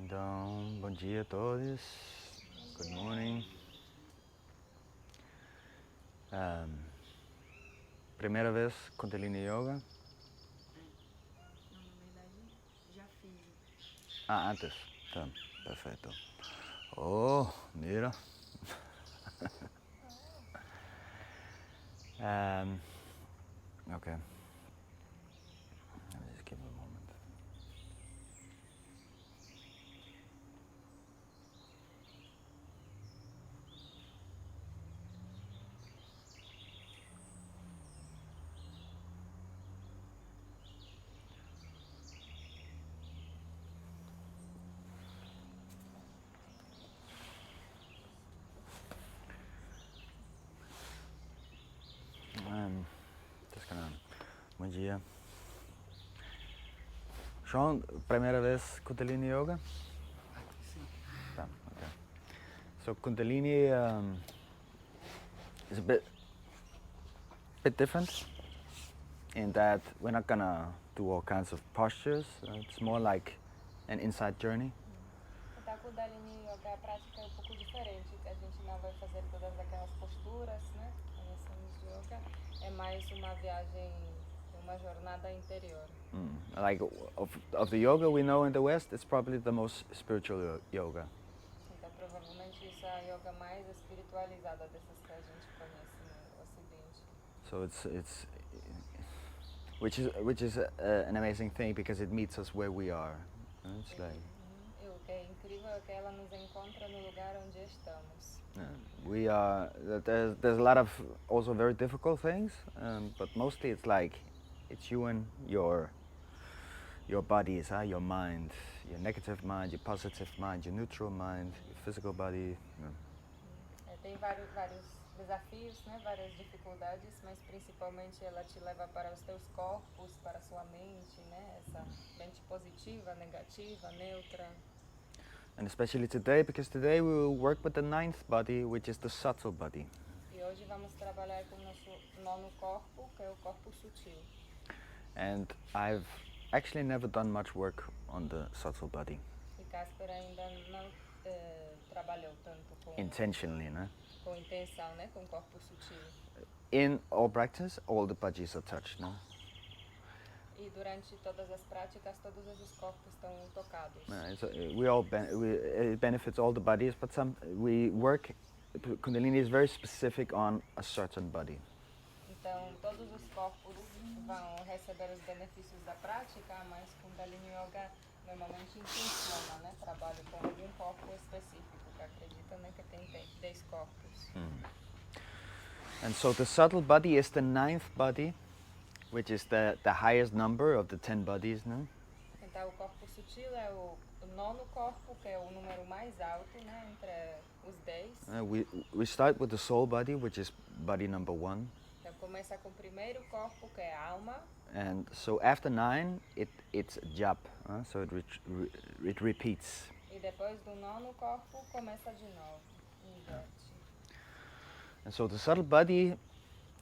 Então, bom dia a todos. Good morning. Primeira vez Kundalini Yoga? Não, na verdade, já fiz. Ah, antes. Tá, perfeito. Oh, mira. Okay. Let me just give it a moment. Just gonna... Bom dia. Sean, primeira vez Kundalini Yoga? Sim. Tá, okay. So Kundalini is a bit different in that we're not gonna do all kinds of postures. It's more like an inside journey. Então, a Kundalini Yoga, a prática é um pouco diferente, que a gente não vai fazer todas aquelas posturas, né, que conhecemos de yoga, é mais uma viagem, uma jornada interior. Like of the yoga we know in the West, it's probably the most spiritual yoga. Então, provavelmente isso é a yoga mais espiritualizada dessas que a gente conhece no Ocidente. So it's which is an amazing thing because it meets us where we are. It's like E o que é incrível é que ela nos encontra no lugar onde estamos. we are. There's a lot of also very difficult things, but mostly it's like it's you and your bodies, your mind, your negative mind, your positive mind, your neutral mind, your physical body. Tem vários desafios, né, várias dificuldades, mas principalmente ela te leva para os teus corpos, para a sua mente, né, essa mente positiva, negativa, neutra. And especially today, because today we will work with the ninth body, which is the subtle body. E hoje vamos trabalhar com o nosso nono corpo, que é o corpo sutil. And I've actually never done much work on the subtle body. E Casper ainda não trabalhou tanto com intentionally, né? Com intenção, né, com o corpo sutil. In all practice, all the bodies are touched, no? E durante todas as práticas, todos esses corpos estão tocados. It benefits all the bodies, but we work. Kundalini is very specific on a certain body. Então, todos os corpos vão receber os benefícios da prática, mas Kundalini Yoga normalmente intenciona, né, trabalho com algum corpo específico, que acredita, né, que tem 10 corpos. And so the subtle body is the ninth body, which is the highest number of the 10 bodies, no? Então, o corpo sutil é o nono corpo, que é o número mais alto, né, entre os 10. We start with the soul body, which is body number 1. Então, começa com o primeiro corpo, que é a alma. And so after 9, it's jap, so it repeats. E depois do nono corpo, começa de novo, inverte. And so the subtle body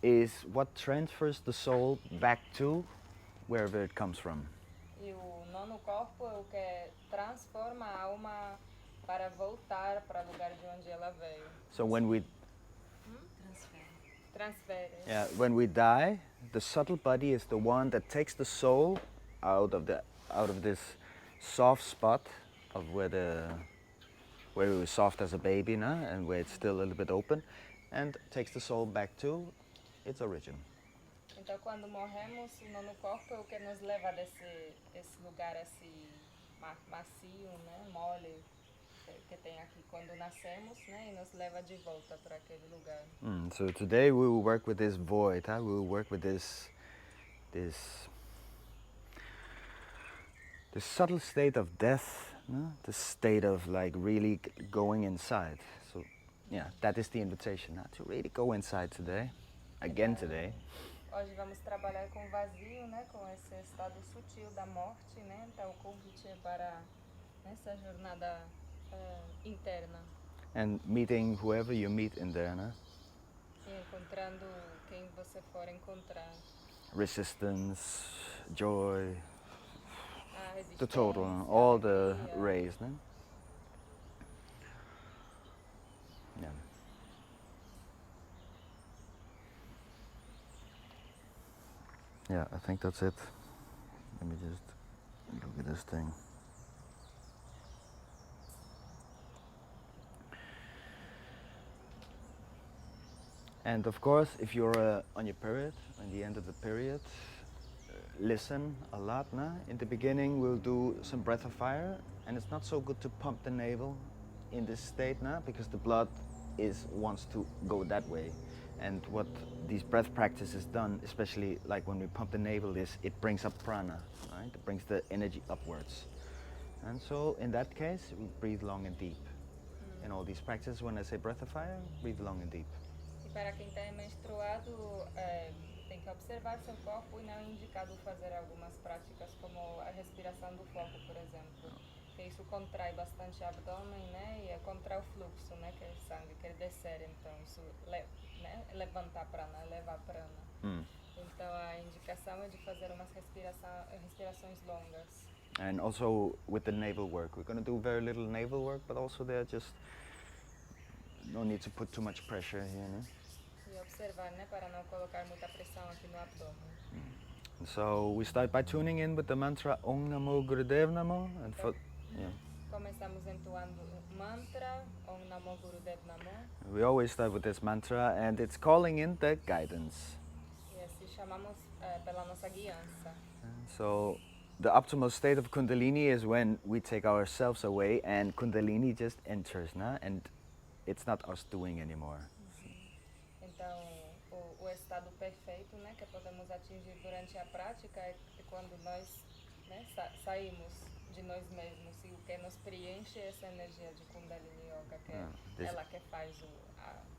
is what transfers the soul back to wherever it comes from. E o nono corpo é o que transforma a alma para voltar para o lugar de onde ela veio. So when we Transfere. Yeah, when we die, the subtle body is the one that takes the soul out of this soft spot of where we were soft as a baby, no? And where it's still a little bit open, and takes the soul back to its origin. Então, quando morremos, o nono corpo é o que nos leva desse lugar assim macio, né, mole, que tem aqui quando nascemos, né, e nos leva de volta para aquele lugar. So today we will work with this void. We will work with this subtle state of death, no? The state of like really going inside. So yeah, that is the invitation, to really go inside today, again today. Hoje vamos trabalhar com o vazio, né, com esse estado sutil da morte, né, então o convite é para essa jornada interna. and meeting whoever you meet in there, né? E encontrando quem você for encontrar. Resistance, joy, A resistência, the total, all the alegria. rays, né? Yeah. Yeah, I think that's it. Let me just look at this thing. And of course, if you're on your period, on the end of the period, listen a lot. Nah? In the beginning, we'll do some breath of fire, and it's not so good to pump the navel in this state now, because the blood wants to go that way. And what these breath practices done, especially like when we pump the navel, is it brings up prana, right? It brings the energy upwards. And so in that case, we breathe long and deep. In all these practices, when I say breath of fire, breathe long and deep. E para quem está menstruado, tem que observar seu corpo e não é indicado fazer algumas práticas como a respiração do foco, por exemplo. Que isso contrai bastante o abdômen, né? E contrai o fluxo, né? Que é o sangue, quer descer, então isso levanta a prana, eleva a prana. Então a indicação é de fazer umas respirações longas. And also with the navel work, we're going to do very little navel work, but also there just no need to put too much pressure here. No? E observar, né, para não colocar muita pressão aqui no abdômen. So we start by tuning in with the mantra Om Namo Gurudev Namo, and Começamos entoando o mantra Om Namo Gurudev Namo. we always start with this mantra, and it's calling in the guidance. E assim chamamos pela nossa guiança. So the optimal state of Kundalini is when we take ourselves away and Kundalini just enters, nah? And it's not us doing anymore. Então, o estado perfeito, né, que podemos atingir durante a prática é quando nós, né, saímos de nós mesmos, e o que nos preenche é essa energia de Kundalini Yoga, que é ela que faz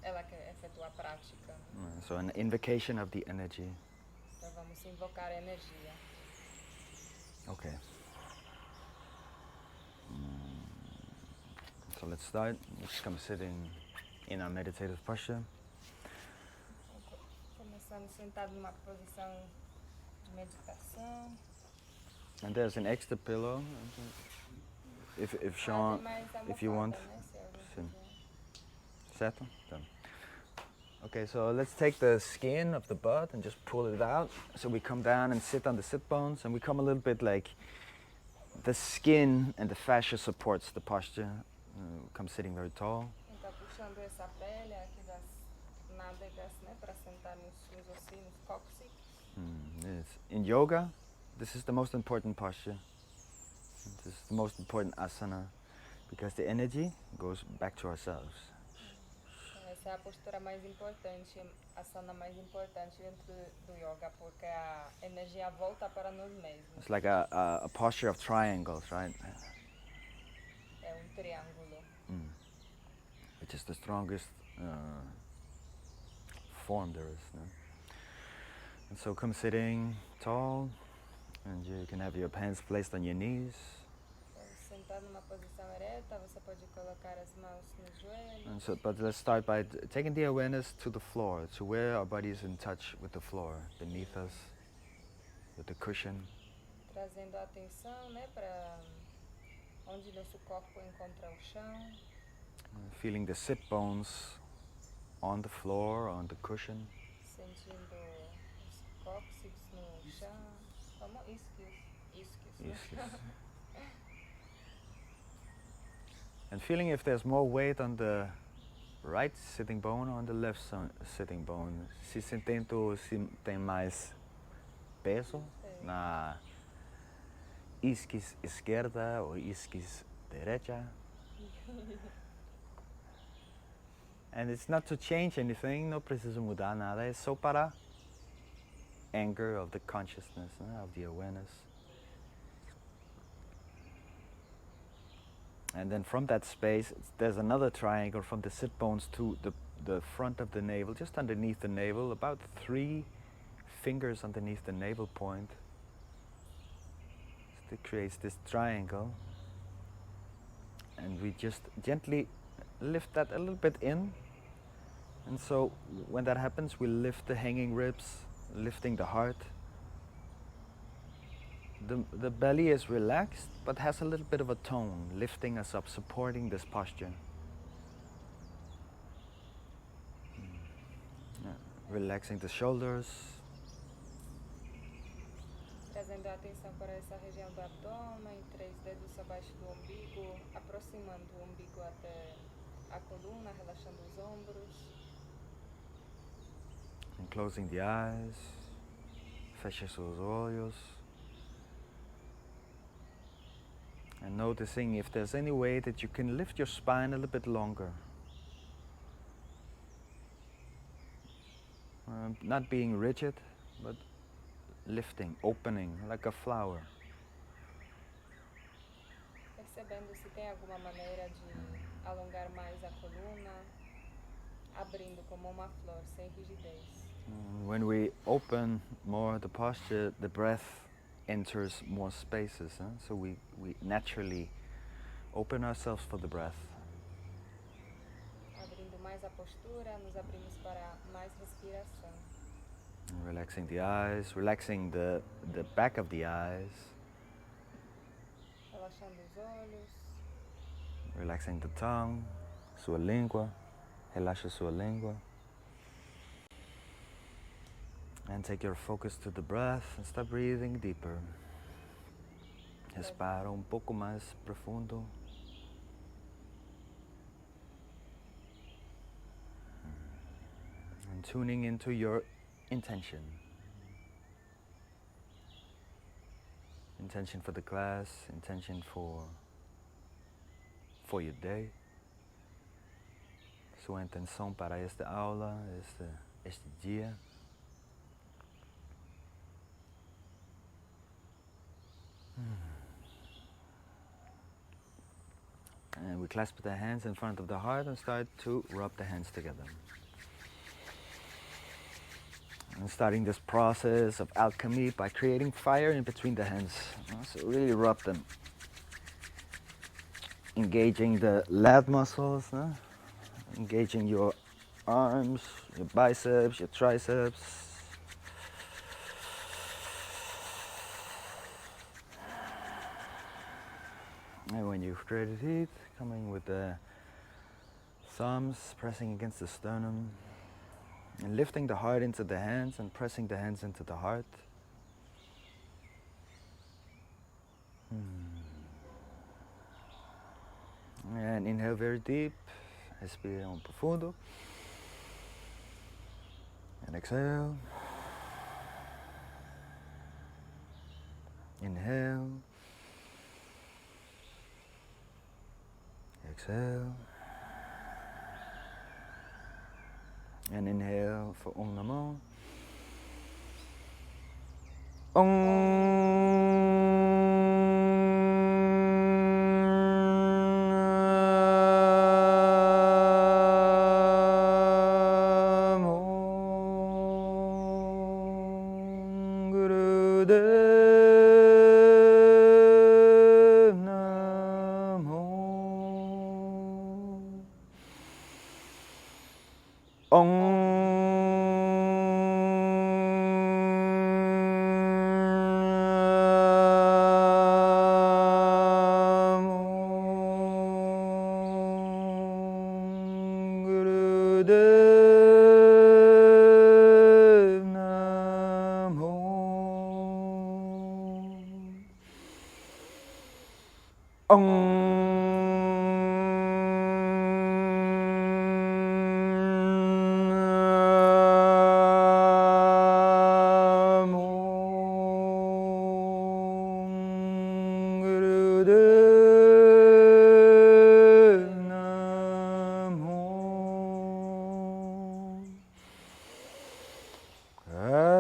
ela que efetua a prática. Né? So an invocation of the energy. Então vamos invocar a energia. Okay. So let's start. Let's come sitting in our meditative posture. Começando sentado numa posição de meditação. And there's an extra pillow. If Sean, if you want. Sim. Certo? Done. Okay, so let's take the skin of the butt and just pull it out. So we come down and sit on the sit bones, and we come a little bit like the skin and the fascia supports the posture. Come sitting very tall. Então puxando essa pele aqui das nádegas, né, para sentar nos ossinhos cóccix. Yes. In yoga, this is the most important posture. This is the most important asana, because the energy goes back to ourselves. Essa é a postura mais importante, a asana mais importante dentro do yoga, porque a energia volta para nós mesmos. It's like a posture of triangles, right? É triângulo. Which is the strongest form there is. No? And so come sitting tall, and you can have your hands placed on your knees. Sentar numa posição ereta, você pode colocar as mãos nos joelhos. And so, but let's start by taking the awareness to the floor, to where our body is in touch with the floor, beneath us, with the cushion. Trazendo a atenção, né, para onde nosso corpo encontra o chão. Feeling the sit bones on the floor, on the cushion. Sentindo os cóccix no chão, como isquios. Ischios. And feeling if there's more weight on the right sitting bone or on the left sitting bone. Se sentindo se tem mais peso na isquis esquerda ou isquis derecha. And it's not to change anything, não precisa mudar nada, é só para anchor of the consciousness, of the awareness. And then from that space, there's another triangle from the sit bones to the front of the navel, just underneath the navel, about 3 fingers underneath the navel point. So it creates this triangle. And we just gently lift that a little bit in. And so when that happens, we lift the hanging ribs, lifting the heart. The belly is relaxed, but has a little bit of a tone, lifting us up, supporting this posture. Relaxing the shoulders. Trazendo a atenção para essa região do abdômen, 3 dedos abaixo do umbigo, aproximando o umbigo até a coluna, relaxando os ombros. And closing the eyes. Feche os olhos. And noticing if there's any way that you can lift your spine a little bit longer. Not being rigid, but lifting, opening, like a flower. Percebendo se tem alguma maneira de alongar mais a coluna, abrindo como uma flor, sem rigidez. When we open more the posture, the breath enters more spaces. So we naturally open ourselves for the breath. Abrindo mais a postura, nos abrimos para mais respiração. And relaxing the eyes, relaxing the back of the eyes. Relaxando os olhos. Relaxing the tongue, sua língua. Relaxa sua língua. And take your focus to the breath and start breathing deeper. Respira pouco mais profundo. And tuning into your intention. Intention for the class, intention for your day. Sua intenção para esta aula, este dia. And we clasp the hands in front of the heart and start to rub the hands together. And starting this process of alchemy by creating fire in between the hands. So really rub them. Engaging the lat muscles, engaging your arms, your biceps, your triceps. And when you create heat, coming with the thumbs pressing against the sternum and lifting the heart into the hands and pressing the hands into the heart. And inhale very deep, respira profundo. And exhale. Inhale. Exhale. And inhale for Om Namo.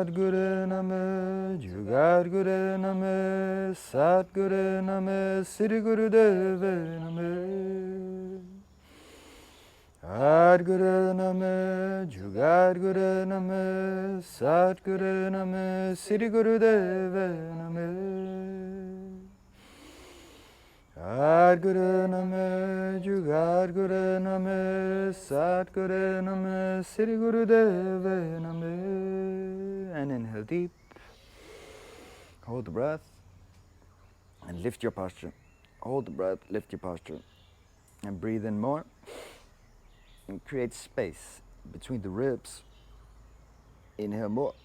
Sadguru Name, Jugadguru Name, Satguru Name, Sri Guru Deve Name. Sadguru Name, Jugadguru Name, Satguru Name, Sri Guru Deve Name. Sadguru Namo, Jugadguru Namo, Satguru Namo, Sri Guru Deva Namo. And inhale deep. Hold the breath. And lift your posture. Hold the breath, lift your posture. And breathe in more. And create space between the ribs. Inhale more.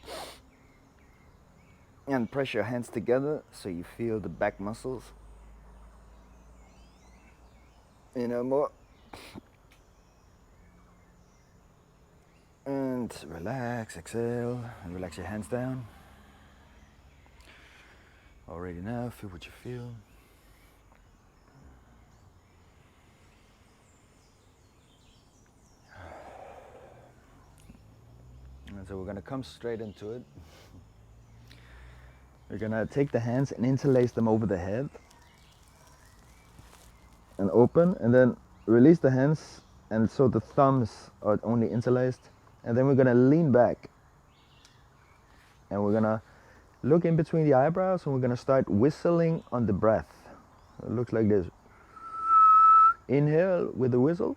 And press your hands together so you feel the back muscles. Inhale more. And relax, exhale, and relax your hands down. Already now, feel what you feel. And so we're going to come straight into it. We're going to take the hands and interlace them over the head. And open, and then release the hands, and so the thumbs are only interlaced. And then we're going to lean back. And we're going to look in between the eyebrows, and we're going to start whistling on the breath. It looks like this. Inhale with the whistle.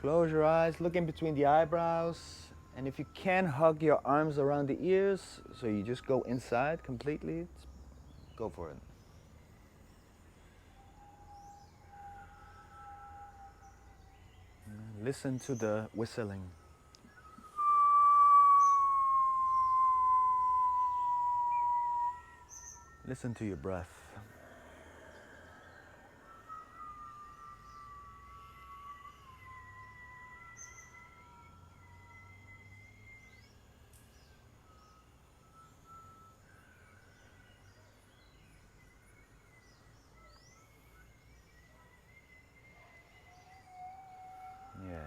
Close your eyes, look in between the eyebrows, and if you can, hug your arms around the ears, so you just go inside completely, go for it. Listen to the whistling. Listen to your breath. Yes.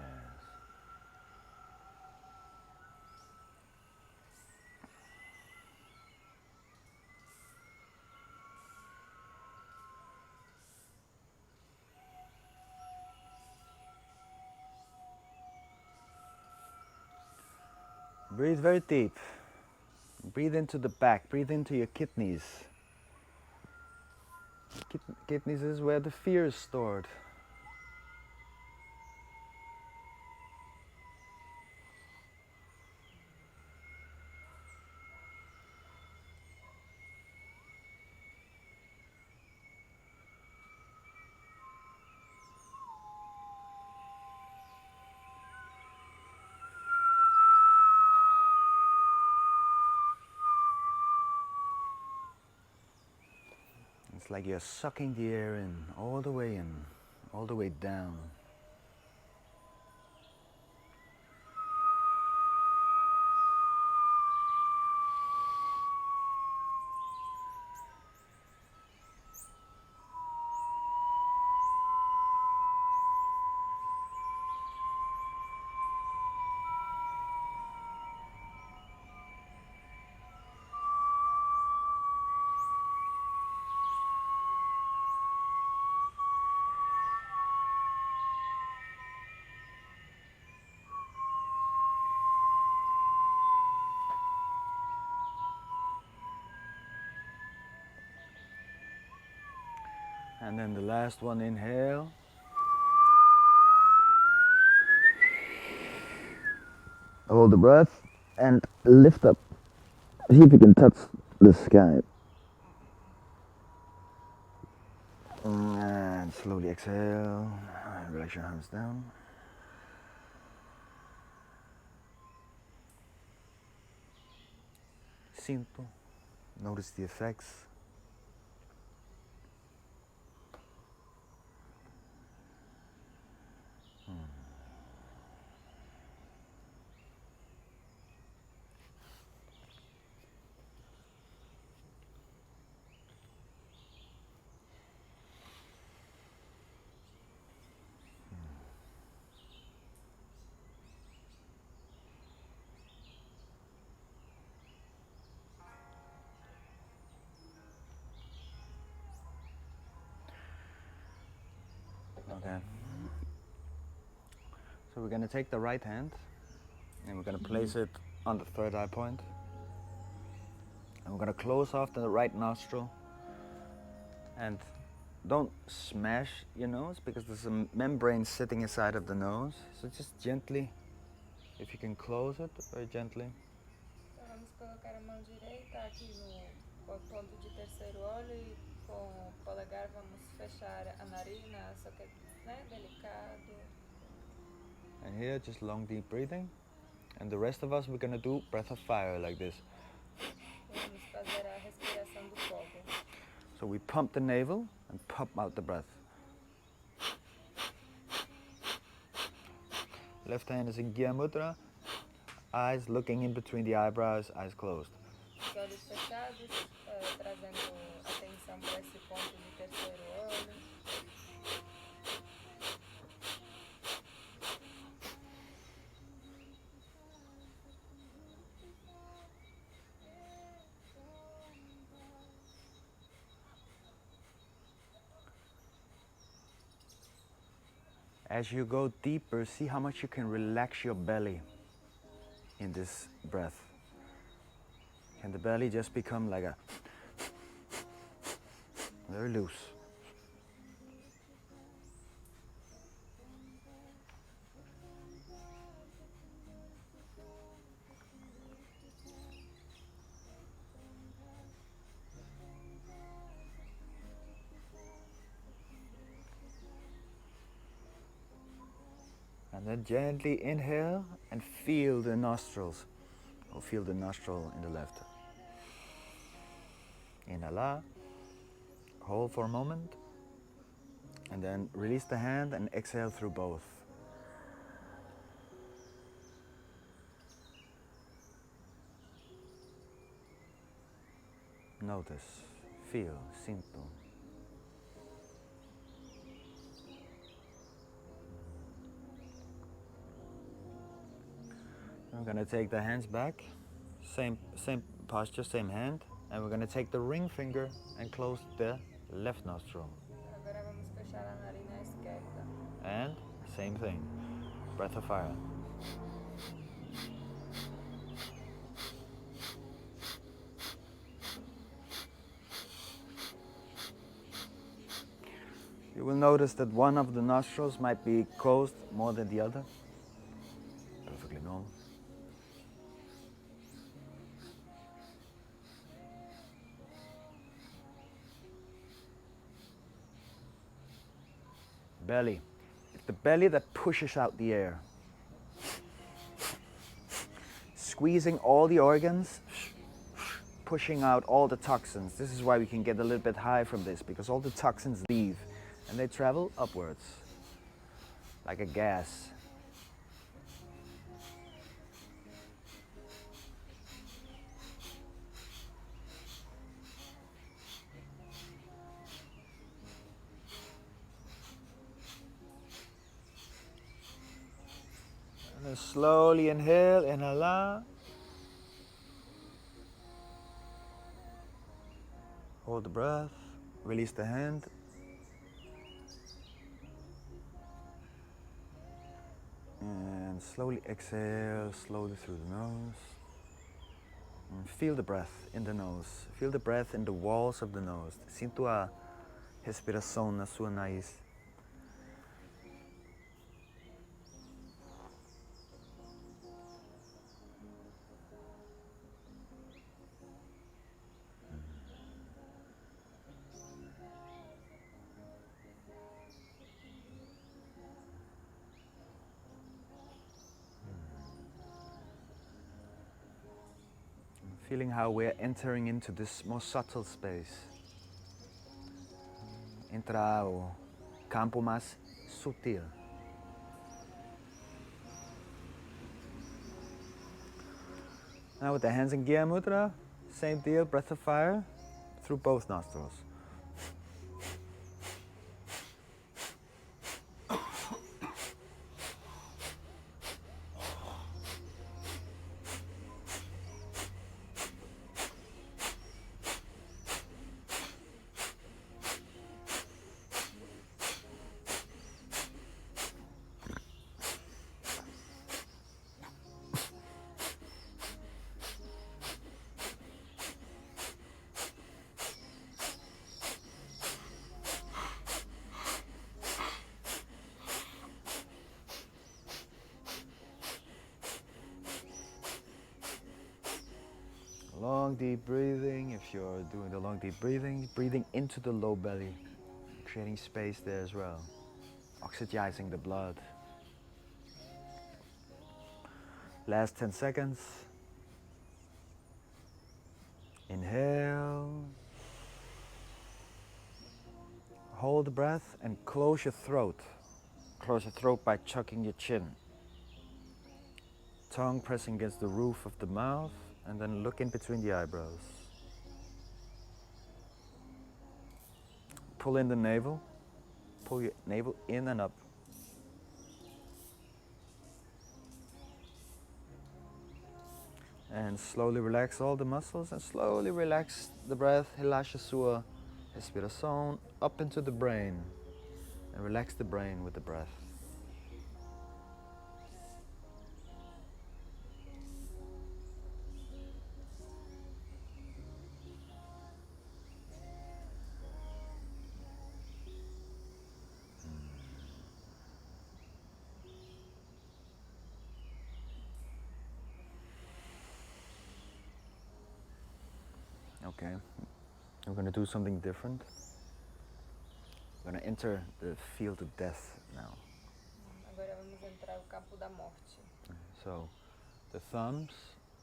Breathe very deep. Breathe into the back, breathe into your kidneys. Kidneys is where the fear is stored. It's like you're sucking the air in, all the way down. And then the last one, inhale. Hold the breath and lift up. See if you can touch the sky. And slowly exhale. Relax your hands down. Simple. Notice the effects. we're going to take the right hand and we're going to place it on the third eye point. And we're going to close off the right nostril. And don't smash your nose because there's a membrane sitting inside of the nose. So just gently, if you can close it very gently. Então vamos colocar a mão direita aqui no ponto de terceiro olho e com o polegar vamos fechar a narina, só que né, delicado. And here, just long deep breathing. And the rest of us, we're gonna do breath of fire like this. Vamos fazer a respiração do fogo. So we pump the navel and pump out the breath. Left hand is in Kriya Mudra. Eyes looking in between the eyebrows, eyes closed. Os olhos fechados, trazendo atenção para esse ponto de terceiro olho. As you go deeper, see how much you can relax your belly in this breath. Can the belly just become like a very loose? And then gently inhale and feel the nostrils, or feel the nostril in the left. Inhala, hold for a moment, and then release the hand and exhale through both. Notice, feel, sinto. I'm going to take the hands back, same posture, same hand, and we're going to take the ring finger and close the left nostril. Agora vamos fechar a narina esquerda. And same thing, breath of fire. You will notice that one of the nostrils might be closed more than the other. Perfectly normal. Belly. It's the belly that pushes out the air. Squeezing all the organs, pushing out all the toxins. This is why we can get a little bit high from this, because all the toxins leave and they travel upwards like a gas. And then slowly inhale, inhala. Hold the breath, release the hand. And slowly exhale, slowly through the nose. And feel the breath in the nose. Feel the breath in the walls of the nose. Sinto a respiração na sua nariz. Feeling how we're entering into this more subtle space. Entrar o campo mais sutil. Now with the hands in Kriya Mudra, same deal, breath of fire through both nostrils. Long deep breathing. If you're doing the long deep breathing, breathing into the low belly, creating space there as well, oxygenizing the blood. Last 10 seconds. Inhale. Hold the breath and close your throat. Close your throat by chucking your chin. Tongue pressing against the roof of the mouth, and then look in between the eyebrows. Pull in the navel. Pull your navel in and up. And slowly relax all the muscles and slowly relax the breath. Relaxa sua respiração up into the brain. And relax the brain with the breath. Okay, we're going to do something different. We're going to enter the field of death now. Agora vamos entrar no campo da morte. So, the thumbs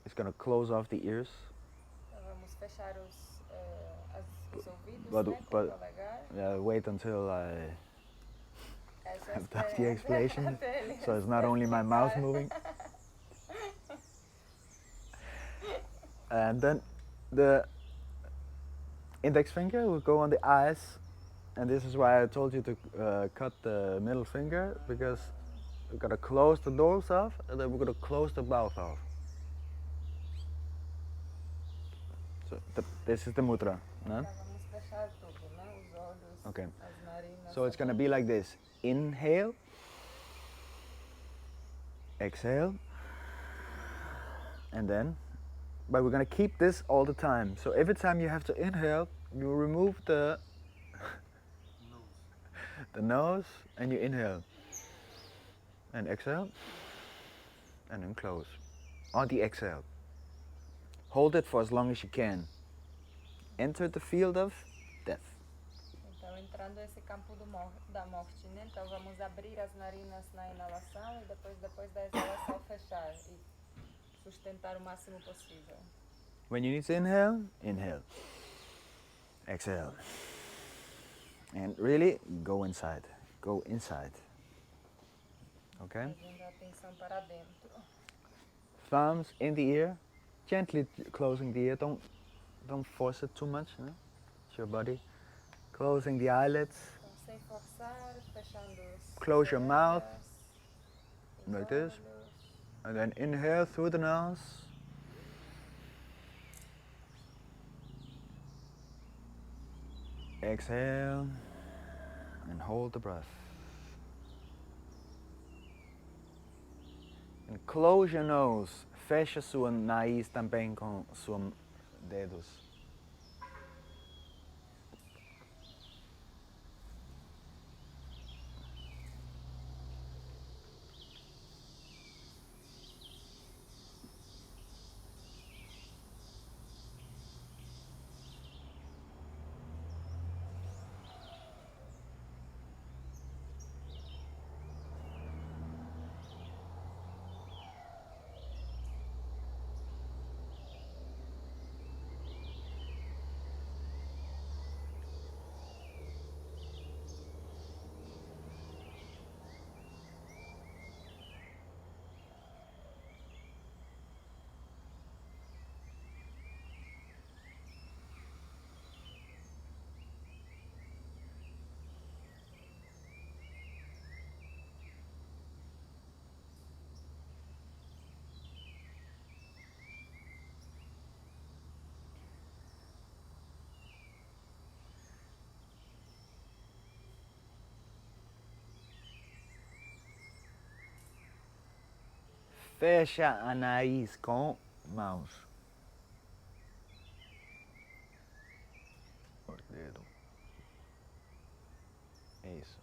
is going to close off the ears. Então vamos fechar os ouvidos, But- né, com but- o polegar. Wait until I É só have done esperar the explanation. até ele So it's not only my mouth explicar. moving. And then the index finger will go on the eyes. And this is why I told you to cut the middle finger, because we're going to close the nose off and then we're going to close the mouth off. So this is the mudra. No? Então vamos fechar tudo, né? Os olhos, Okay. as narinas. So it's going to be like this. Inhale. Exhale. And then, but we're going to keep this all the time. So every time you have to inhale, you remove the nose and you inhale. And exhale. And then close. On the exhale. Hold it for as long as you can. Enter the field of death. Então entrando esse campo da morte, né? Então vamos abrir as narinas na inalação e depois da exalação fechar e sustentar o máximo possível. When you need to inhale, inhale. Exhale. And really go inside. Go inside. Okay? Trazendo a atenção para dentro. Thumbs in the ear. Gently closing the ear. Don't force it too much. You know? It's your body. Closing the eyelids. Então sem forçar, fechando os Close your mouth. os Like this. olhos. And then inhale through the nose. Exhale. And hold the breath. And close your nose. Fecha sua nariz também com seus dedos. Fecha a nariz com mãos. O dedo. Isso.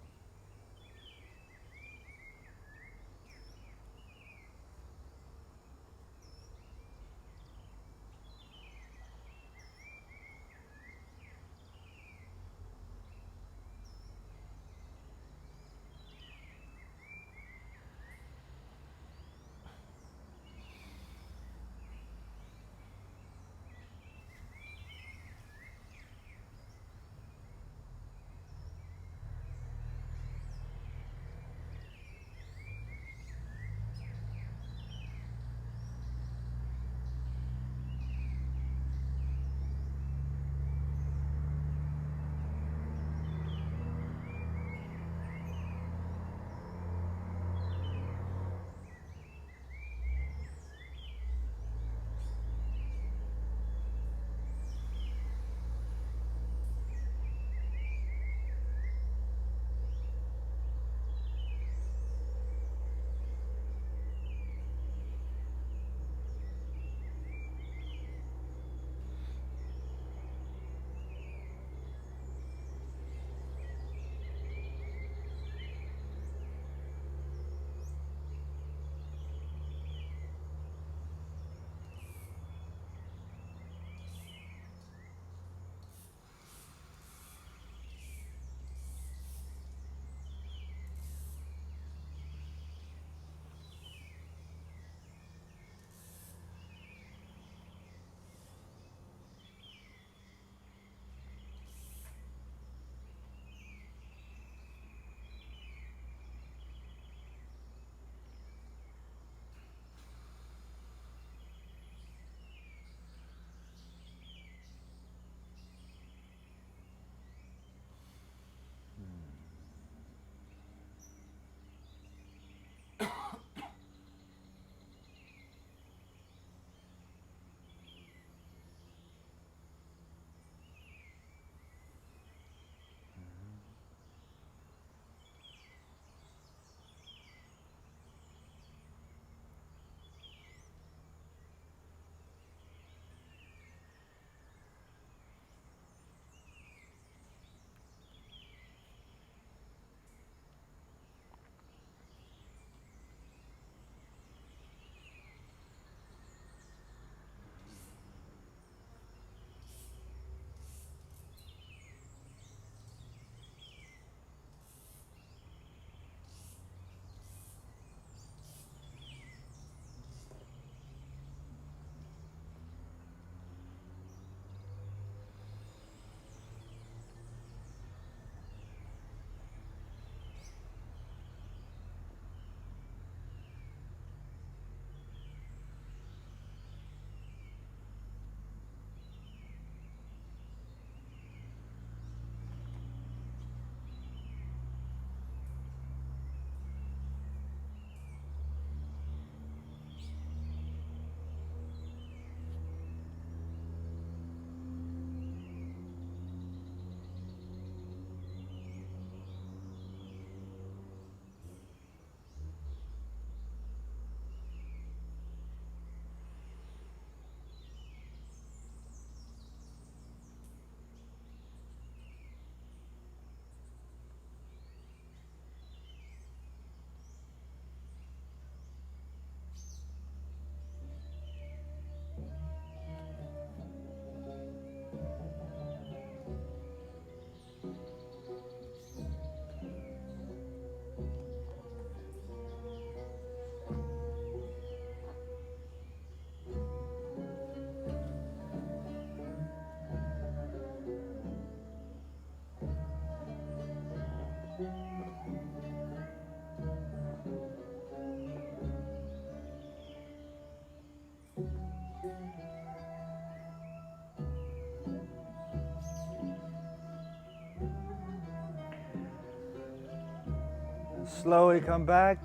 Slowly come back.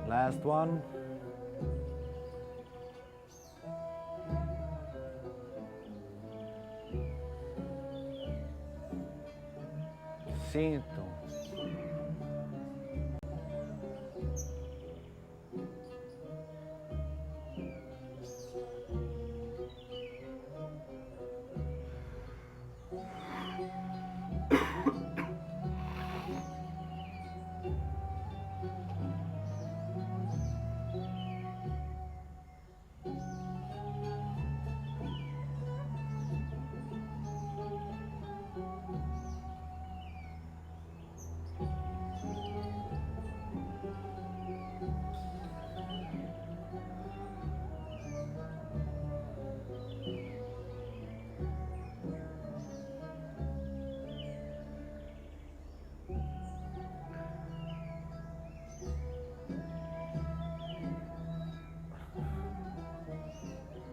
Last one. Sinto.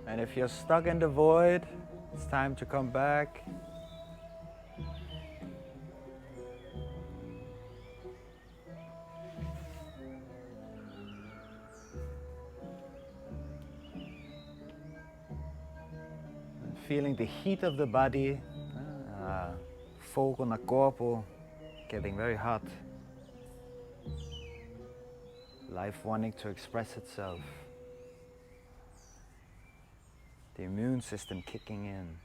And if you're stuck in the void, it's time to come back. And feeling the heat of the body, fogo no corpo, getting very hot. Life wanting to express itself. The immune system kicking in.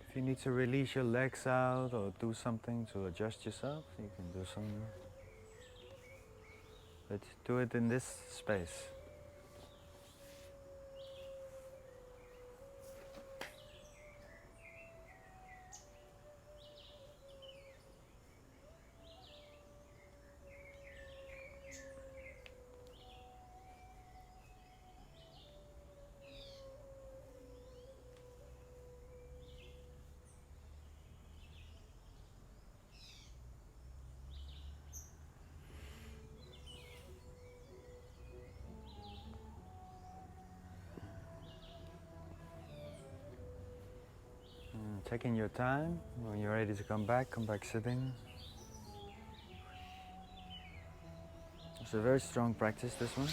If you need to release your legs out or do something to adjust yourself, you can do something. But do it in this space. Taking your time. When you're ready to come back sitting. It's a very strong practice, this one.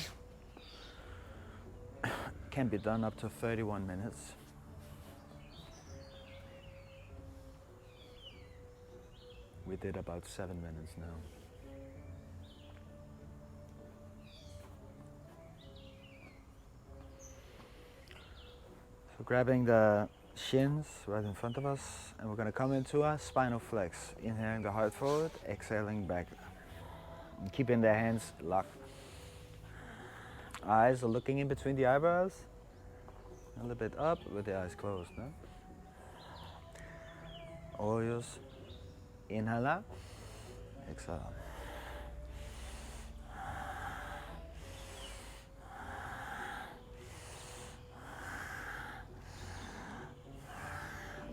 Can be done up to 31 minutes. We did about 7 minutes now. So grabbing the shins right in front of us, and we're going to come into a spinal flex. Inhaling the heart forward, exhaling back. And keeping the hands locked. Eyes are looking in between the eyebrows. A little bit up with the eyes closed. No? Olhos. Inhala. Exhale.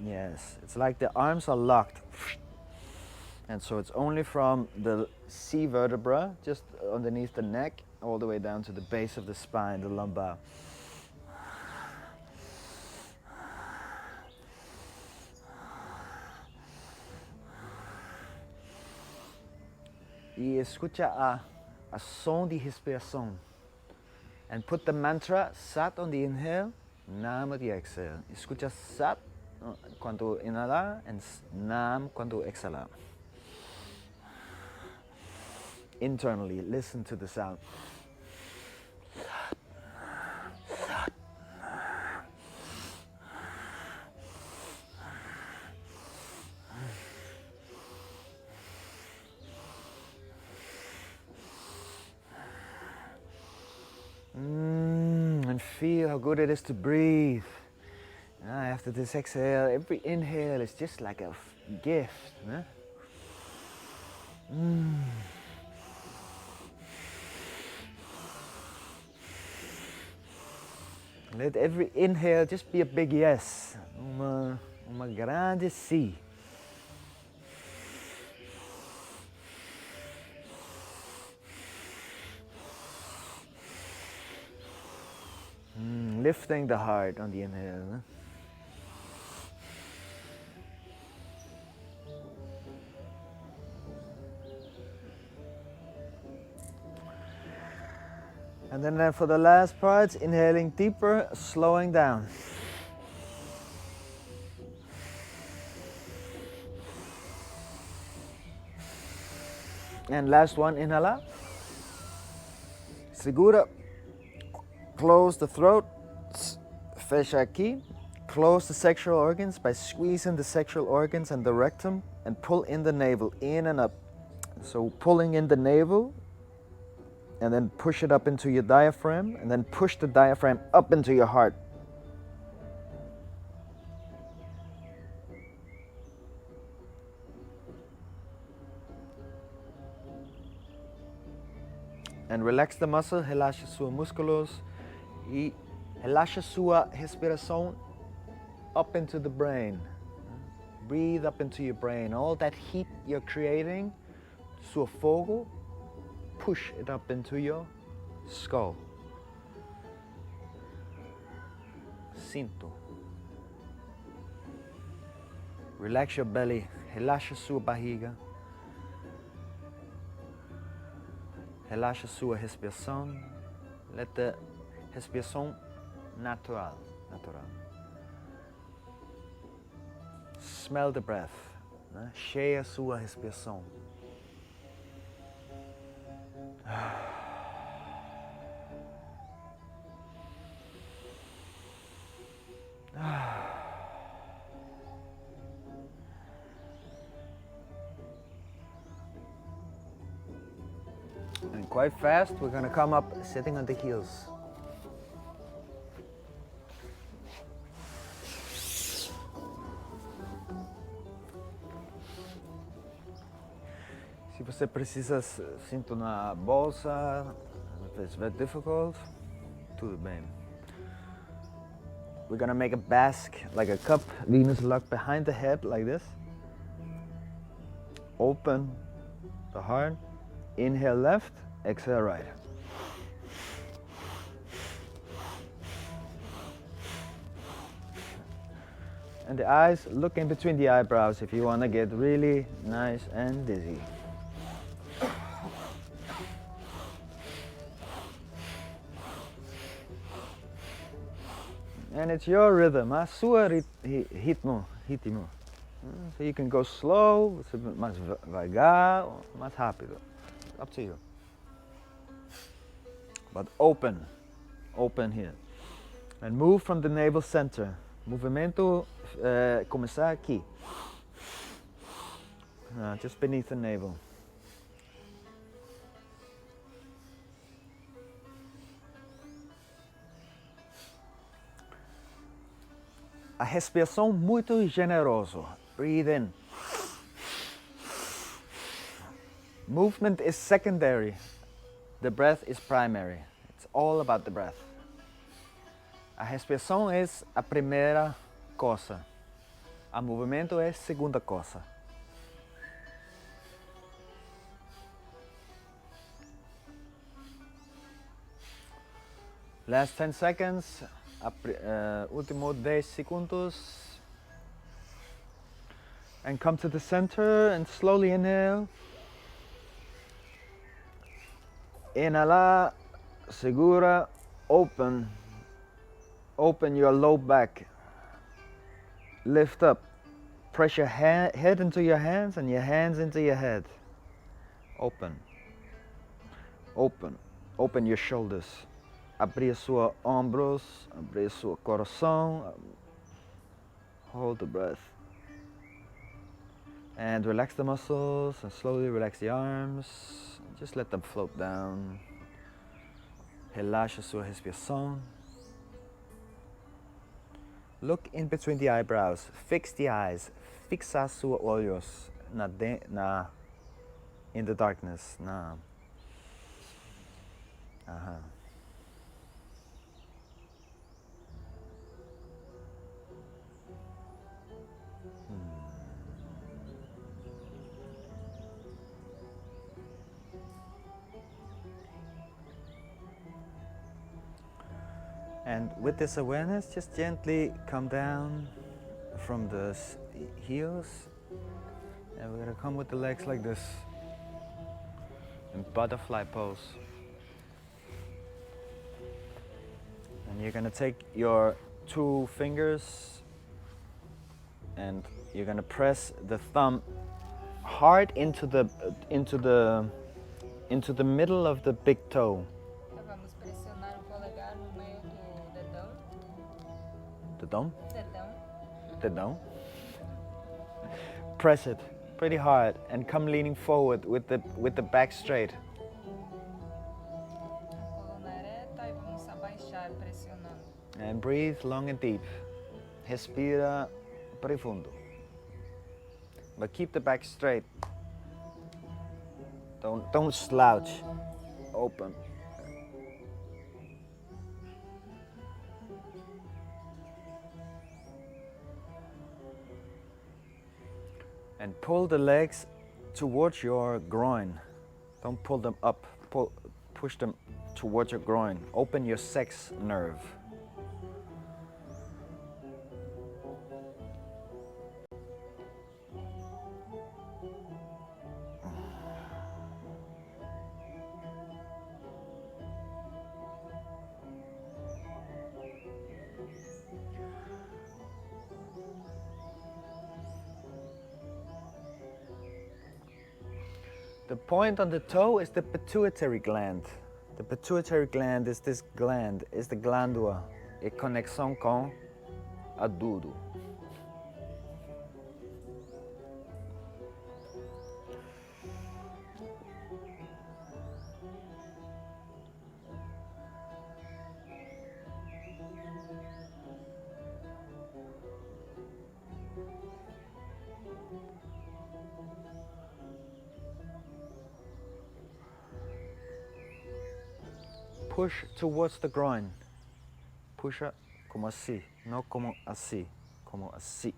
Yes, it's like the arms are locked. And so it's only from the C vertebra, just underneath the neck, all the way down to the base of the spine, the lumbar. E escucha a som de respiração. And put the mantra Sat on the inhale, Nam on the exhale. Escucha Sat cuando inhalar and Nam cuando exhalar. Internally, listen to the sound. feel how good it is to breathe. After this exhale, every inhale is just like a gift. Let every inhale just be a big yes. Uma grande sim. Lifting the heart on the inhale. And then for the last part, inhaling deeper, slowing down. And last one, inhala. Segura. Close the throat. Fecha aqui. Close the sexual organs by squeezing the sexual organs and the rectum and pull in the navel, in and up. So pulling in the navel and then push it up into your diaphragm and then push the diaphragm up into your heart. And relax the muscle, relaxa seus músculos e relaxa sua respiração up into the brain. Breathe up into your brain. All that heat you're creating, seu fogo, push it up into your skull. Cinto. Relax your belly, relaxa sua barriga. Relaxa sua respiração. Let the respiração natural. Smell the breath. Cheia sua respiração. And quite fast, we're going to come up sitting on the heels. Se você precisa cinto na bolsa, if it's very difficult, tudo bem. We're going to make a basque, like a cup, Venus lock behind the head, like this. Open the heart. Inhale left, exhale right. And the eyes, look in between the eyebrows if you want to get really nice and dizzy. And it's your rhythm, sua ritmo. So you can go slow, mais devagar, or mais rápido. Up to you. But open here. And move from the navel center. Movimento começar aqui. Just beneath the navel. A respiração muito generosa. Breathe in. Movement is secondary. The breath is primary. It's all about the breath. A respiração é a primeira coisa. O movimento é a segunda coisa. Last 10 seconds. Último 10 segundos. And come to the center and slowly inhale. Inhala, segura, open. Open your low back. Lift up. Press your head into your hands and your hands into your head. Open. Open. Open your shoulders. Abrir sua ombros, abrir sua coração. Hold the breath. And relax the muscles and slowly relax the arms. Just let them float down. Relaxa sua respiração. Look in between the eyebrows. Fix the eyes. Fixa sus olhos in the darkness. Ajá. And with this awareness, just gently come down from the heels, and we're gonna come with the legs like this in butterfly pose. And you're gonna take your 2 fingers and you're gonna press the thumb hard into the middle of the big toe. Então vamos pressionar o polegar no meio do dedão. Dedão? Dedão. Dedão. Press it pretty hard and come leaning forward with the back straight. A coluna ereta e vamos abaixar pressionando. And breathe long and deep. Respira profundo. But keep the back straight. Don't slouch. Open. And pull the legs towards your groin. Don't pull them up. Push them towards your groin. Open your sex nerve. The point on the toe is the pituitary gland. The pituitary gland is this gland, is the glândula em conexão com aduro. Push towards the groin. Puxa como assim, não como assim, como assim.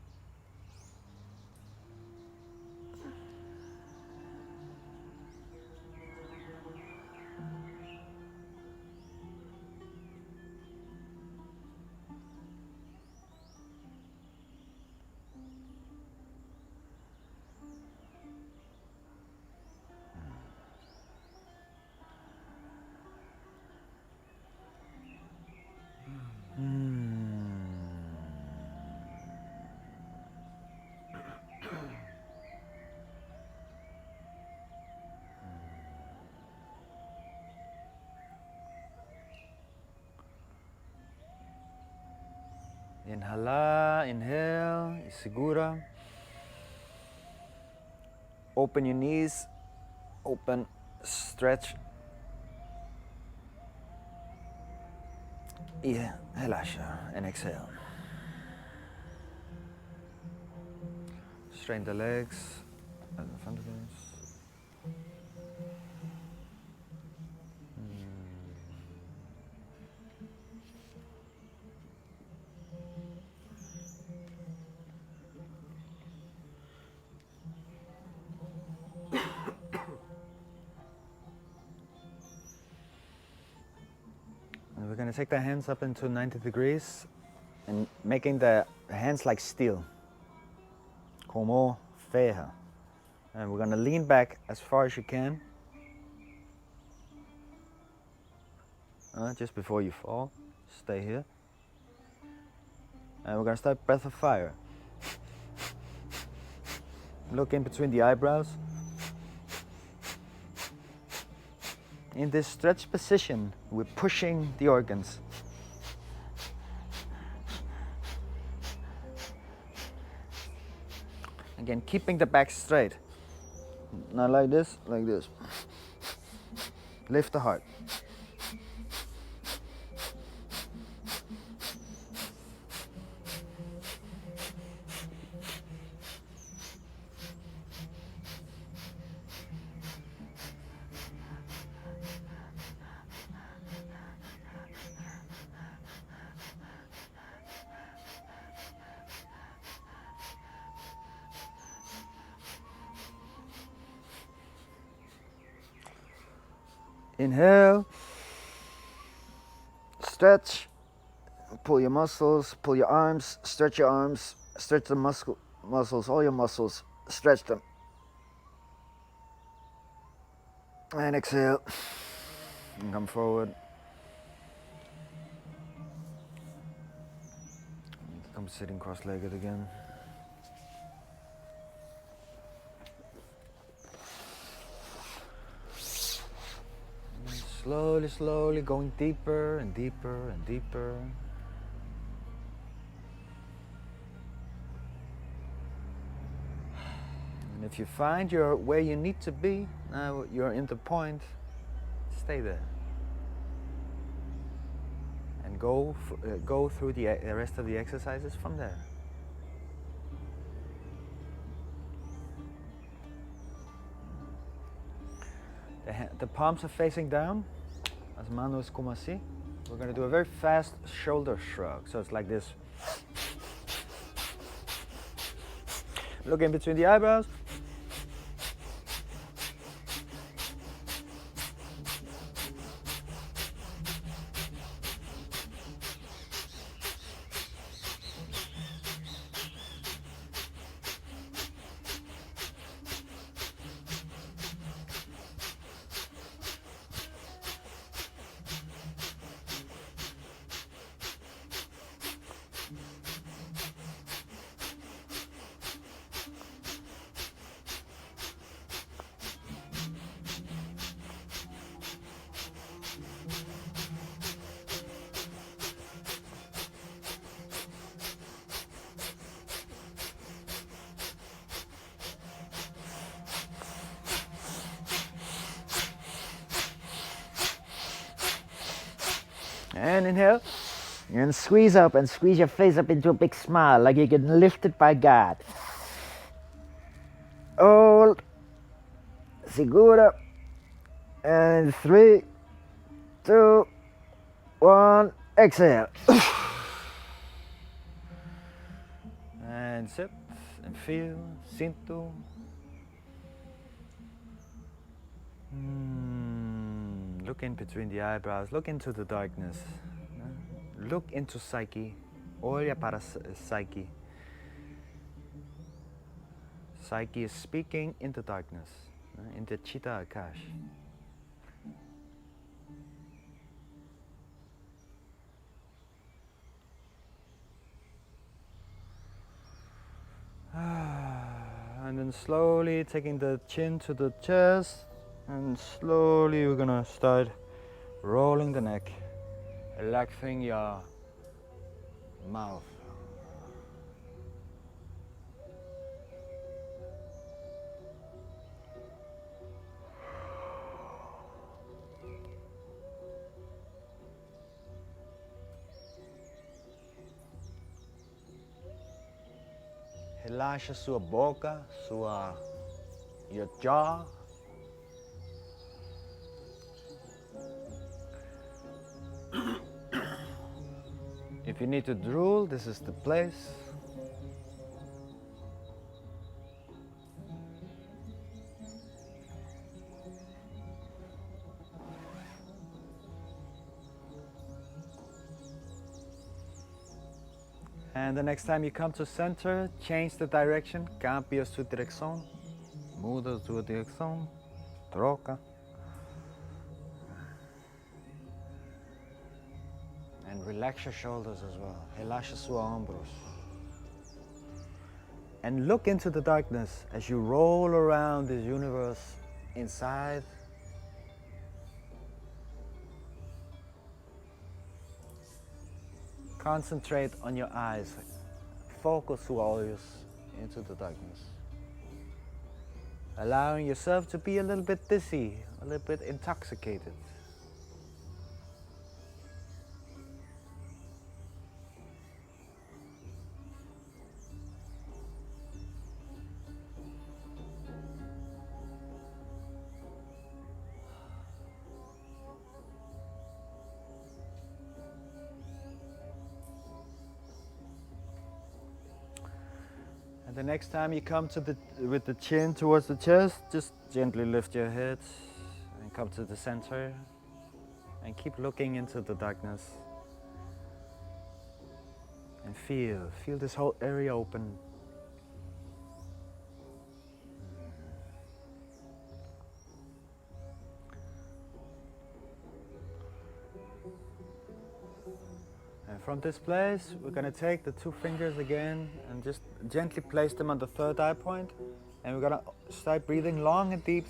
Inhalar, inhale, e segura. Open your knees, open, stretch. E relaxa, and exhale. Straighten the legs at the front of us. And we're going to take the hands up into 90 degrees and making the hands like steel, como ferro. And we're going to lean back as far as you can, just before you fall. Stay here. And we're going to start breath of fire. Look in between the eyebrows. In this stretched position, we're pushing the organs. Again, keeping the back straight. Not like this, like this. Lift the heart. Inhale. Stretch. Pull your muscles, pull your arms, stretch your arms, stretch the muscles, all your muscles, stretch them. And exhale. And come forward. Come sitting cross-legged again. And slowly, slowly going deeper and deeper and deeper. And if you find you're where you need to be, now you're in the point, stay there. And go through the rest of the exercises from there. The palms are facing down, as manos como así. We're going to do a very fast shoulder shrug. So it's like this. Look in between the eyebrows. And inhale. And squeeze up and squeeze your face up into a big smile, like you're getting lifted by God. Hold. Segura. And 3, 2, 1. Exhale. And sit and feel. Sinto. Look in between the eyebrows, look into the darkness, look into psyche, olha para psyche. Psyche is speaking in the darkness, in the Chitta Akash. And then slowly taking the chin to the chest. And slowly we're gonna start rolling the neck, relaxing your mouth. Relaxa sua boca, your jaw. If you need to drool, this is the place. And the next time you come to center, change the direction, cambia su dirección, muda su dirección, troca. And relax your shoulders as well. Relaxa sus hombros. And look into the darkness as you roll around this universe inside. Concentrate on your eyes. Focus sus olhos into the darkness. Allowing yourself to be a little bit dizzy, a little bit intoxicated. And the next time you come to with the chin towards the chest, just gently lift your head and come to the center and keep looking into the darkness. And feel this whole area open. And from this place, we're gonna take the 2 fingers again and just gently place them on the 3rd eye point. And we're gonna start breathing long and deep